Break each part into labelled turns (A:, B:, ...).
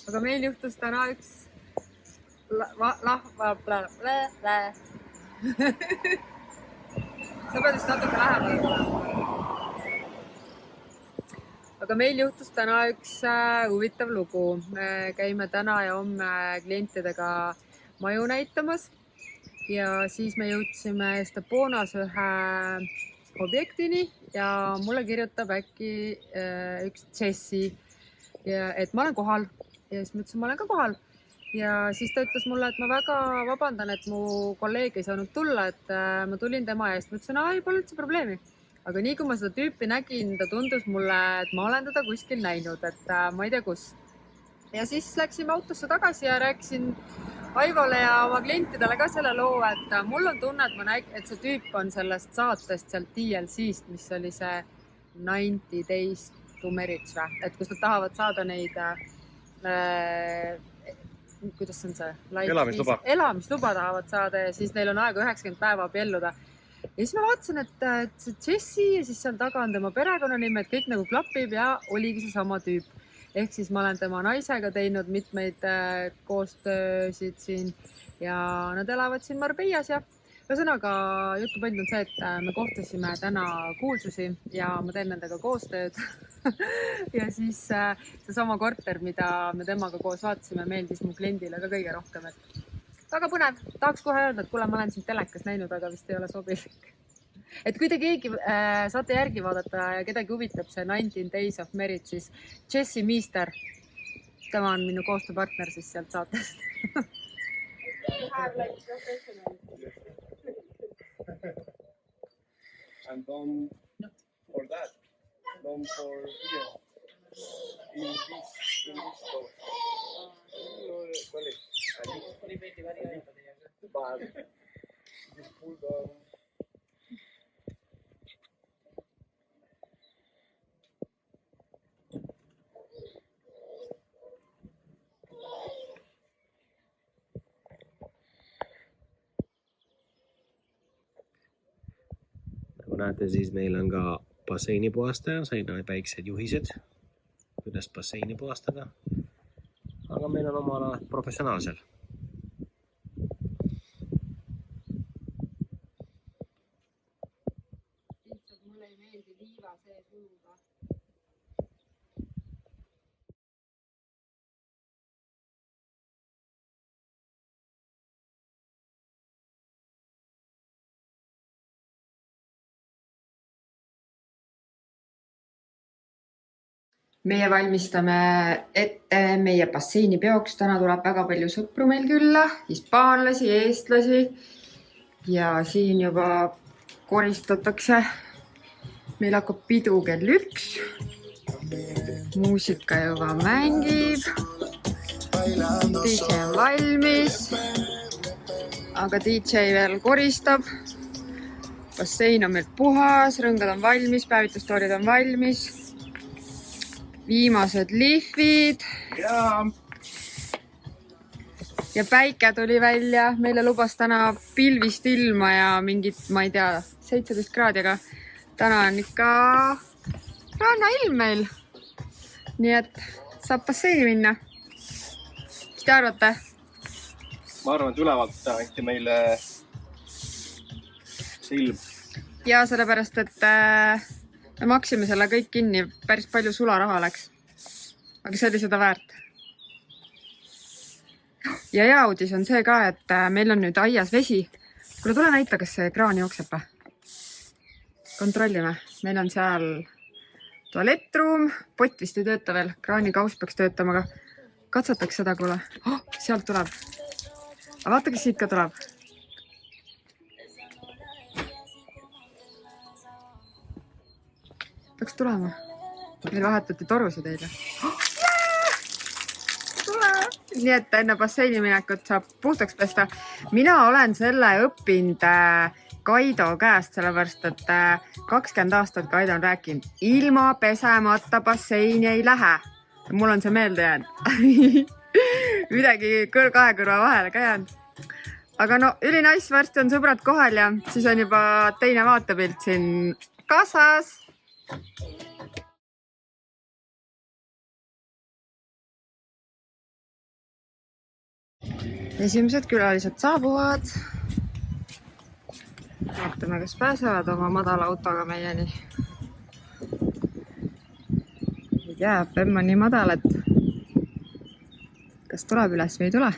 A: Aga meil juhtus täna üks sa pead just natuke lähemale. Aga meil juhtus täna üks huvitav lugu. Me käime täna ja homme klientidega maju näitamas ja siis me jõudsime Estaponas ühe objektini ja mulle kirjutab äkki üks Jessi, et ma olen kohal. Ja siis ma ütlesin, ma olen ka kohal. Ja siis ta ütles mulle, et ma väga vabandan, et mu kolleeg ei saanud tulla, et ma tulin tema eest. Ma ütlesin, ei, pole üldse probleemi. Aga nii kui ma seda tüüpi nägin, ta tundus mulle, et ma olen teda kuskil näinud, et ma ei tea kus. Ja siis läksime autosse tagasi ja rääkisin Aivole ja oma klientidele ka selle loo, et mul on tunne, et see tüüp on sellest saatest sealt TLC-st, mis oli see 90 Days to Marriage, et kus nad tahavad saada neid kuidas on see? Elamisluba tahavad saada ja siis neil on aega 90 päeva abielluda. Ja siis ma vaatasin, et see Jessi ja siis seal taga on tema perekonnanime, et kõik nagu klapib ja oligi see sama tüüp. Ehk siis ma olen tema naisega teinud mitmeid koostöösid siin ja nad elavad siin Marbellas ja ühesõnaga jutu point on see, et me kohtasime täna kuulsusi ja ma teen nendega koostööd ja siis seesama korter, mida me temaga koos vaatasime, meeldis mu kliendile ka kõige rohkem, et väga põnev. Tahaks kohe öelda, et kuule, ma olen siin telekas näinud, aga vist ei ole sobilik. Et kui te keegi saate järgi vaadata ja kedagi huvitab see 19 Days of Marriage, siis Jessi Mister, tema on minu koostööpartner siis sealt saatest. You have like professional.
B: And don't for that, don't for here, in this store. But just pull down.
C: Näete, siis meil on ka basseini puhastaja, sain väiksed juhised, kuidas basseini puhastada. Aga meil on oma ala professionaalsel.
A: Lihtsalt mulle ei meeldi liiva sees uluda. Meie valmistame ette meie basseinipeoks. Täna tuleb väga palju sõpru meil külla, hispaanlasi, eestlasi ja siin juba koristatakse. Meil hakkab pidu kell 1. Muusika juba mängib. DJ on valmis, aga DJ veel koristab. Bassein on meil puhas, rõngad on valmis, päevitustoorid on valmis. Viimased lihvid ja päike tuli välja. Meile lubas täna pilvist ilma ja mingit, ma ei tea, 17 kraadi, aga täna on ikka rannailm meil. Nii et saab basseini minna. Mis te arvate?
C: Ma arvan, et ülevalt anti meile see ilm.
A: Ja sellepärast, et me maksime selle kõik kinni, päris palju sularaha läks. Aga see oli seda väärt. Ja hea uudis on see ka, et meil on nüüd aias vesi. Kuule, tule näita, kas see kraan jookseb. Kontrollime. Meil on seal tualettruum, pott vist ei tööta veel, kraanikaus peaks töötama, aga katsetaks seda, kuule. Oh, sealt tuleb. Aga vaata, kes siit ka tuleb. Peaks tulema. Meil vahetati torusid eile. Oh, tule! Nii et enne basseini minekut saab puhtaks pesta. Mina olen selle õppinud Kaido käest, sellepärast, et 20 aastat Kaido on rääkinud, ilma pesemata basseini ei lähe. Mul on see meelde jäänud. Midagi kahe kõrva vahele ka jäänud. Aga no, ülinais, varsti on sõbrad kohal ja siis on juba teine vaatepilt siin kassas. Esimesed külalised saabuvad. Vaatame, kas pääsevad oma madala autoga meieni. Ei tea, Pemm on nii madal, et kas tuleb üles või ei tule.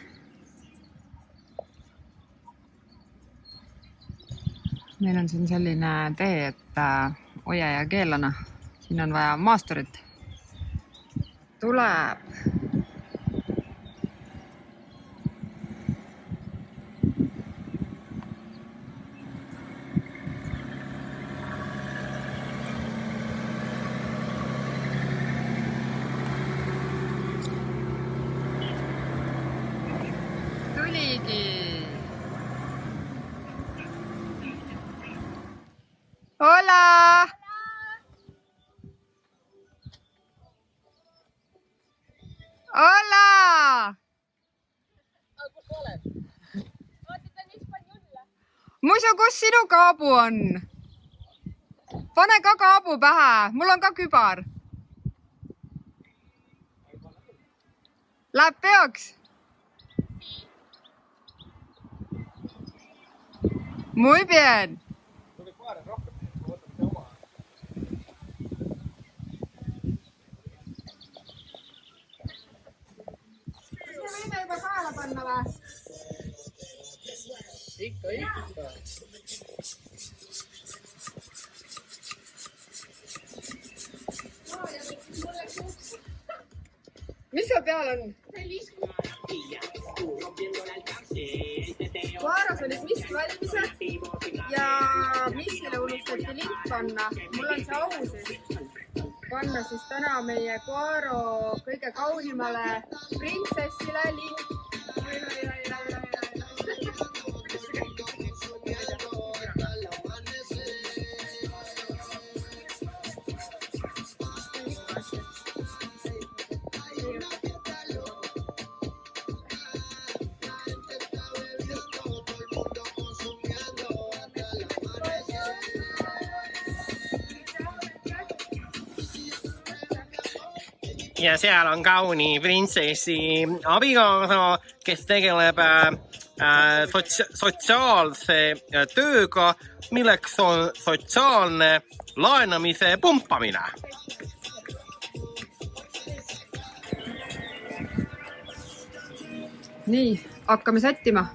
A: Meil on siin selline tee, et oja ja keelana. Siin on vaja maasturit. Tuleb. Tuligi. Hola! Hola! Muisu, kus sinu kaabu on? Pane ka kaabu pähe, mul on ka kübar. Läheb peoks? Muy bien. Võime juba kaela panna või? Ikka. Mis seal peal on? Koaras olid miski valmised ja miskile unustati lint panna. Mul on see au siis panna siis täna meie Koaro kõige kaunimale printsessile lint.
C: Ja seal on kauni printsessi abikaasa, kes tegeleb sotsiaalse tööga, milleks on sotsiaalne laenamise pumpamine.
A: Nii, hakkame sättima.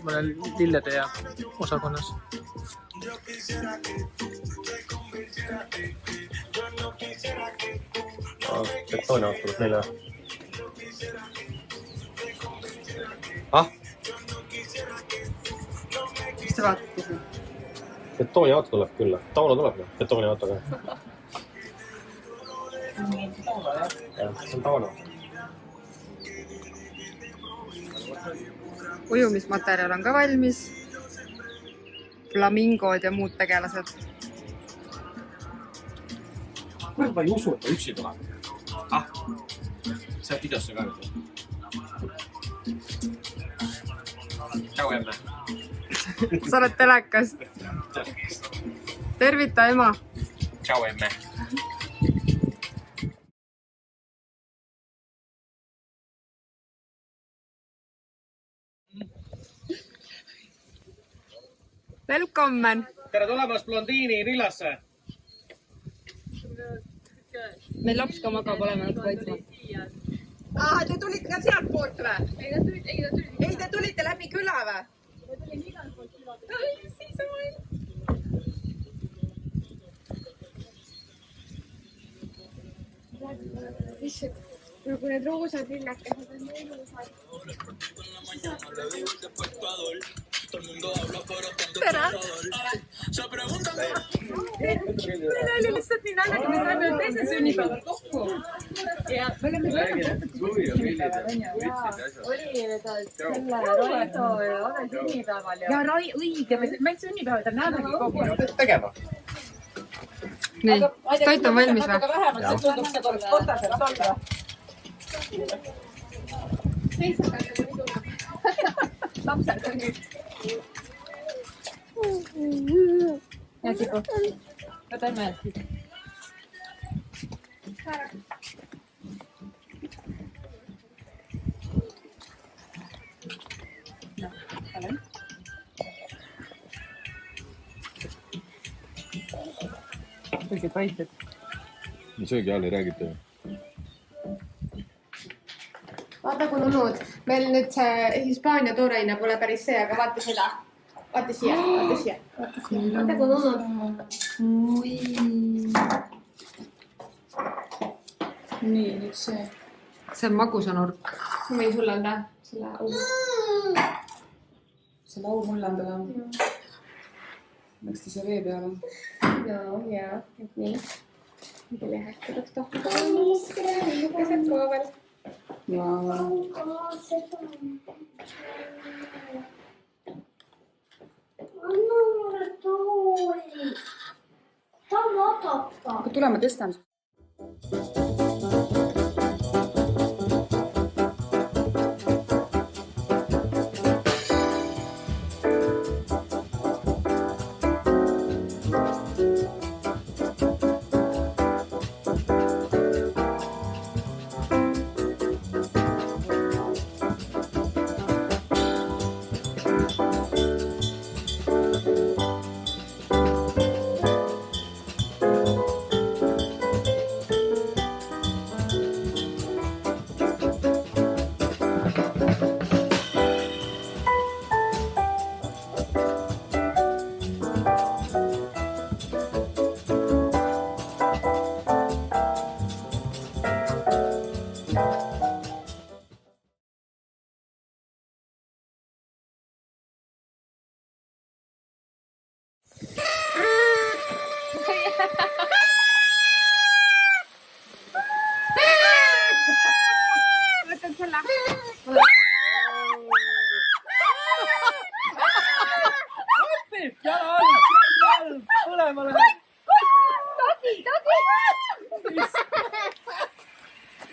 D: Ma olen lillede ja osakonnas.
C: Betooni autolus neile. Ah?
A: Mis te vaatate siin?
C: Betooni auto tuleb küll. Tauno tuleb betooni autoga. Ja, see on Tauno.
A: Ujumismaterjal on ka valmis. Flamingod ja muud tegelased.
C: Ma juba ei usu, et ta üksi tuleb. Ah, see videosse ka nüüd. Tšau, emme.
A: sa oled telekas. Tervita ema.
C: Tšau, emme.
A: Välkommen.
C: Tere tulemast blondiini villasse.
A: Meil laps ka magab, oleme nad kaitsma.
E: Te tulite ka sealt poolt või? Ei, te tulite läbi küla või? Me tulime igalt poolt küla. Siis on. Nagu need roosad lillekesed on ilusad. Tere! Meil oli lihtsalt nii naljaga, me saime teisel sünnipäeval kokku. Ja me oleme sünnipäeval. Oli selle Raido ja olen sünnipäeval. Ja õige, meil sünnipäeval näemegi kokku.
C: Tegema.
A: Nii, toit on valmis või?
E: Vähemalt see tundub seda kotasena olla. Lapsel on nüüd. Ja sipu. Võta emme jätki. Palun. Kõige toitud.
B: Söögi all ei räägita ju.
F: Vaata kui nunnud. Meil nüüd see Hispaania tooreine pole päris see, aga vaata seda. Vaata siia, vaata siia. Vaata kui nunnud.
E: Nii, nüüd see.
A: See on magusanurk.
F: Ma võin sulle anda selle au.
E: Selle au mulle anda või? Läks ta see vee peale?
F: No, jaa, et nii. Mida lehekki tuleks tohtuda. Lukesed koovel.
E: Aga tule, ma testan.
F: Võtan selle.
D: Põlema läheb.
F: Togi!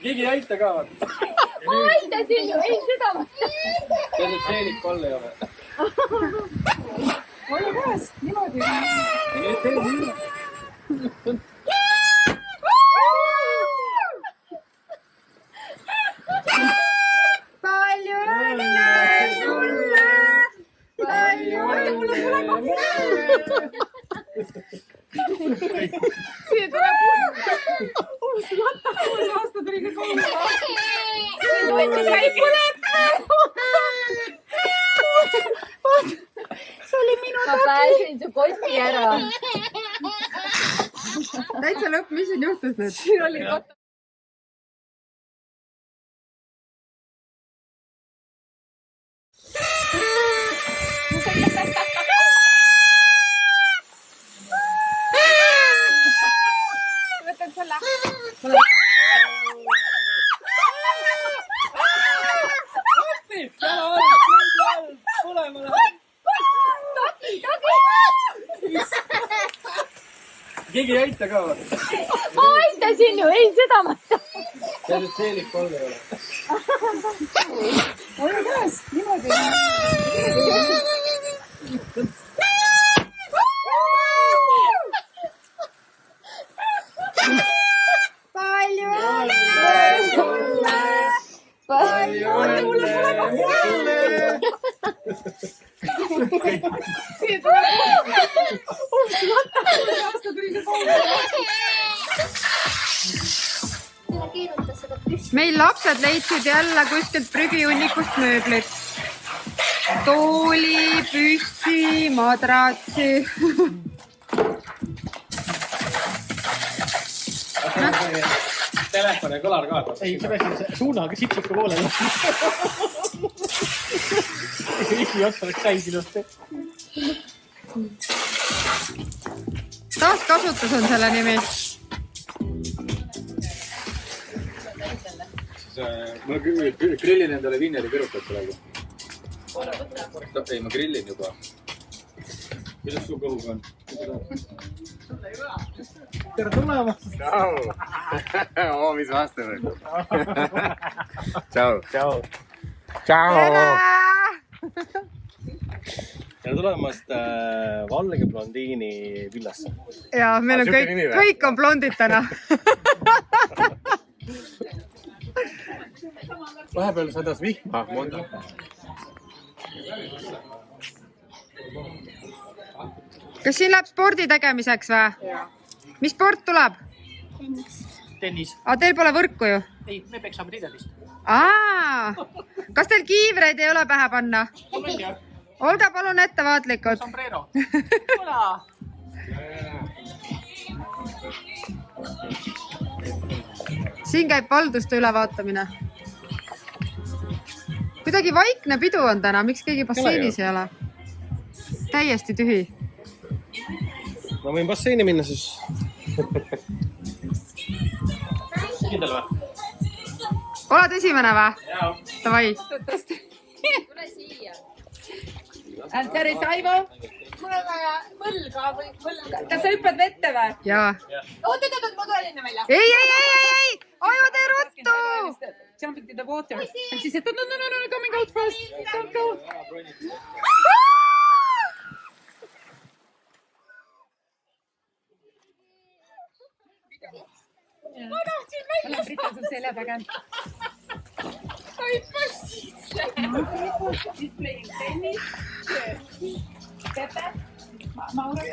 C: Keegi ei aita ka.
F: Ma aitasin ju, ei seda ma.
C: See seenik all ei ole.
E: Ole käes, niimoodi.
F: Palju õnne sulle! Palju õnne! Siia tuleb uus latta, uus aasta tuli ka kogu. See tundis käib põleb. See oli minu
G: Ma pääsin su koti ära.
A: Täitsa lõpp, mis siin juhtus nüüd?
F: Siin oli kotta. Võtan selle.
D: Põlema läheb. Keegi ei aita ka.
G: Ma aitasin ju, ei seda ma.
C: See seenik all ei ole.
E: Ole käes, niimoodi.
A: Meil lapsed leidsid jälle kuskilt prügihunnikust mööblit. Tooli, püssi, madratsi.
C: Telefon ja kõlar kaasas.
D: Ei, sa peaksid suunaga sipsika poolele. Iki ots oleks täis ilusti.
A: Taaskasutus on selle nimi.
B: Ma grillin endale vinneri kõrukat praegu. Ei, ma grillin juba. Kuidas su kõhuga on?
D: Tere tulemast!
B: Tšau! Mis vastu või? Tšau!
C: Tšau!
A: Tere!
C: Tere tulemast valge blondiini villasse.
A: Ja meil on kõik on blondid täna.
B: Vahepeal sadas vihma, monda.
A: Kas siin läheb spordi tegemiseks või? Mis sport tuleb?
D: Tennis.
A: Aga teil pole võrku ju?
D: Ei, me peksame tidelist.
A: Kas teil kiivreid ei ole pähe panna? Olge palun ettevaatlikud.
D: Sombrero. Hola!
A: Siin käib valduste ülevaatamine. Kuidagi vaikne pidu on täna, miks keegi basseinis ei ole? Täiesti tühi.
C: Ma võin basseini minna siis. Kindel või?
A: Oled esimene või?
C: Jaa.
A: Davai.
G: Tule siia.
E: Tere, Saivo!
G: Mul on vaja võlga või võlga.
E: Kas sa hüppad vette või?
A: Jaa.
G: Oot, ma tulen enne välja.
A: Ei! Aju, tee ruttu!
E: Jump into the water. And she said, no, coming out first. Don't go. Ma tahtsin välja saada. Brita, sul selja taga.
G: Ma hüppas sisse.
E: She's playing tennis. Pepe. Mauro.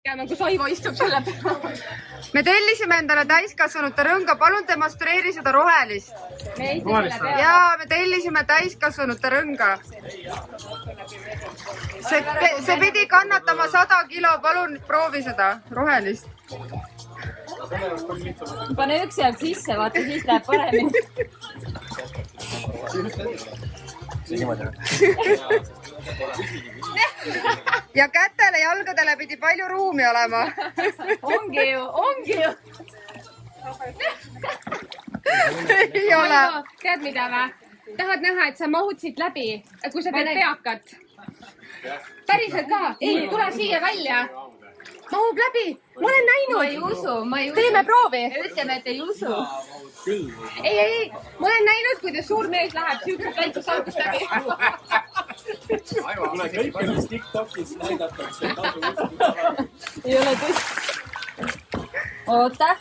G: Kui Saivo istub selle peale.
A: Me tellisime endale täiskasvanute rõnga, palun demonstreeri seda rohelist. Jaa, me tellisime täiskasvanute rõnga. See pidi kannatama 100 kilo, palun proovi seda rohelist.
G: Pane üks jääb sisse, vaata, siis läheb paremini.
A: Ja kätele, jalgadele pidi palju ruumi olema.
G: Ongi ju.
A: Ei ole.
F: Tead mida või? Tahad näha, et sa mahud siit läbi, kui sa teed peakat? Päriselt ka? Ei, tule siia välja. Mahub läbi. Ma olen näinud.
G: Ma ei usu.
F: Teeme proovi.
G: Ütleme, et ei usu.
F: Ei. Ma olen näinud, kuidas suur mees läheb siukest väikest august läbi.
D: TikTokis näidatakse.
G: Ei ole tõsi. Oota.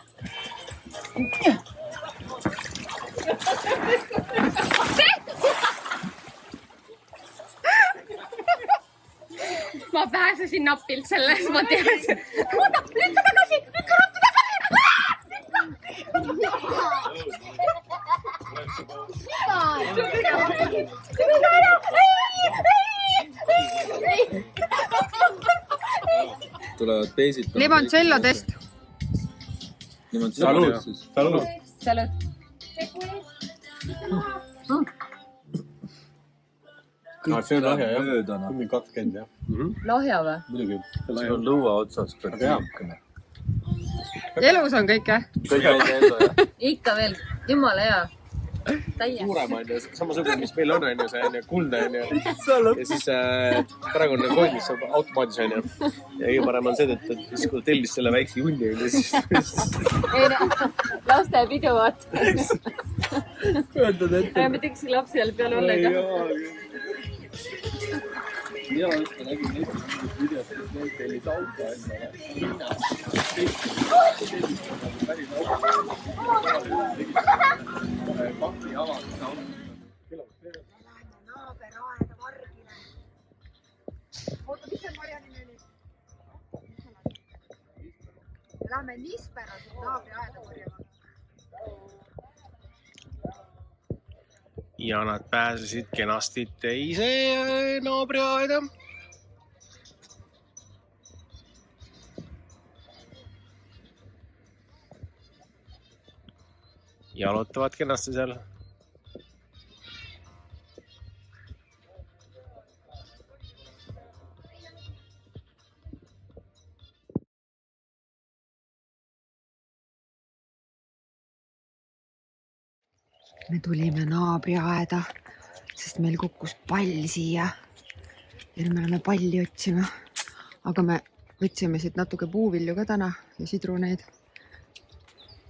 F: Ma pääsesin napilt sellest, ma teadsin. Lükka tagasi!
B: Tulevad peesid.
A: Limoncello test.
B: Salut.
G: Salut.
B: See on lahja jah.
C: 20 jah.
G: Lahja või?
C: Muidugi.
B: See on lõua otsas.
A: Elus on kõik, jah?
G: Ikka veel. Jumala hea.
C: Suurem on ju, samasugune, mis meil on ju, see on ju kuldne on ju. Ja siis praegu on kood, mis on automaatis on ju. Ja kõige parem on see, et siis kui tellis selle väikse junni on ju, siis...
G: Laste pidu, vaat.
C: Öeldad, et...
G: Me teeks lapsi jälle peale ollega.
B: Mina just nägin näiteks videost, kus neid tellis auto endale. Päris auto. Paki avaldus auto.
A: niispärased naabriaeda korjama.
C: Ja nad pääsesid kenasti teise naabriaeda. Jalutavad kenasti seal.
A: Me tulime naabriaeda, sest meil kukkus pall siia. Ja me oleme palli otsima. Aga me võtsime siit natuke puuvilju ka täna ja sidruneid.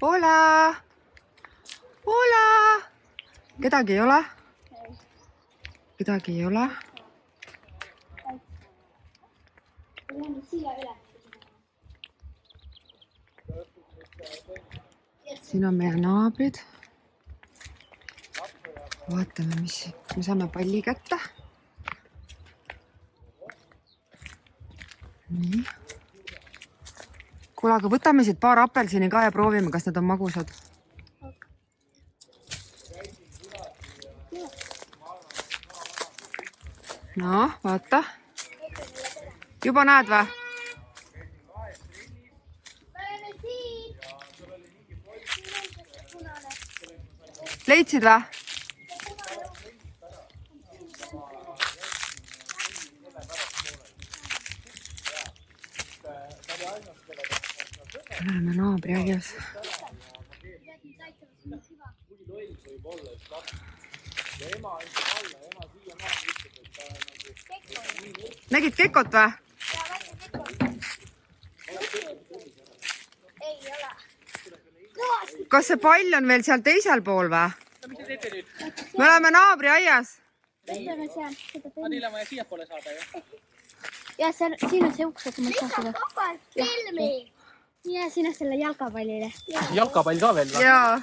A: Hola! Hola! Kedagi ei ole? Kedagi ei ole? Siin on meie naabrid. Vaatame, mis me saame palli kätte. Nii. Kuule, aga võtame siit paar apelsini ka ja proovime, kas need on magusad. No, vaata. Juba näed või? Leidsid või? Oleme naabriaias. Nägid kekot või? Kas see pall on veel seal teisel pool või? Me oleme naabriaias.
D: Adile on vaja siia poole saada ju.
H: Ja siin on see uks, et ma ei saa seda. Filmi. Ja siin on selle jalkapallile.
D: Jalkapall ka veel või?
A: Jaa.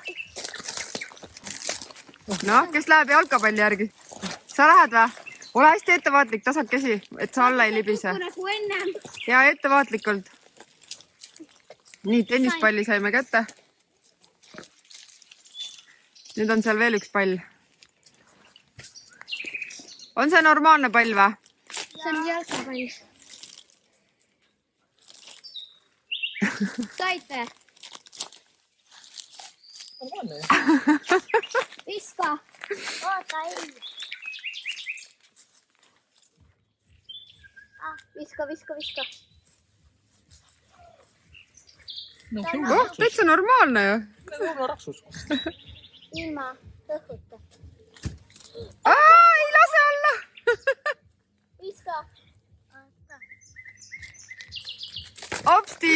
A: No, kes läheb jalkapalli järgi? Sa lähed või? Ole hästi ettevaatlik, tasakesi, et sa alla ei libise.
H: Nagu ennem.
A: Ja ettevaatlikult. Nii, tennispalli saime kätte. Nüüd on seal veel üks pall. On see normaalne pall või?
H: See on jalkapall. Saite. Viska. Oota, ei. Viska.
A: Oh, täitsa normaalne ju.
H: Ilma õhuta.
A: Ei lase alla.
H: Viska.
A: Opsti.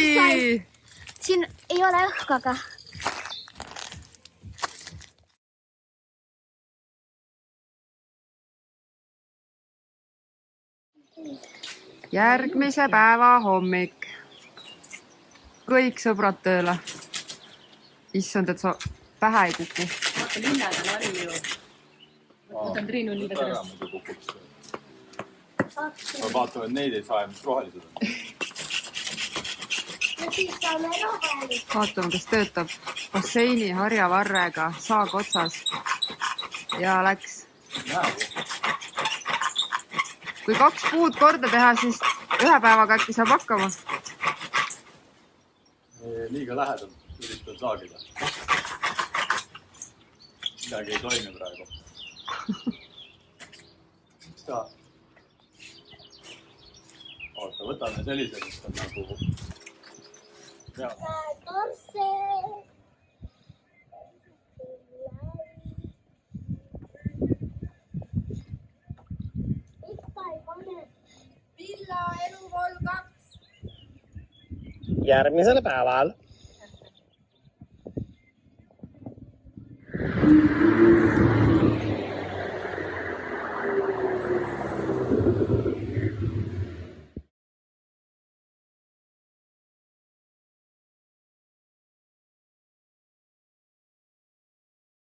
H: Siin ei ole õhku, aga...
A: Järgmise päeva hommik. Kõik sõbrad tööle. Issand, et sa pähe ei kuku.
G: Vaata linnas on hari ju. Võtan Triinu liiga seda.
B: Ma vaatame, et neid ei saa, mis rohelised on.
A: Vaatame, kes töötab. Basseini harjavarrega, saag otsas. Ja läks. Kui 2 puud korda teha, siis 1 päevaga äkki saab hakkama.
B: Liiga lähedal üritan saagida. Midagi ei toimi praegu. Miks ta? Oota, võtame sellise, mis on nagu...
H: Villa eluvool 2.
C: Järgmisellä päeval.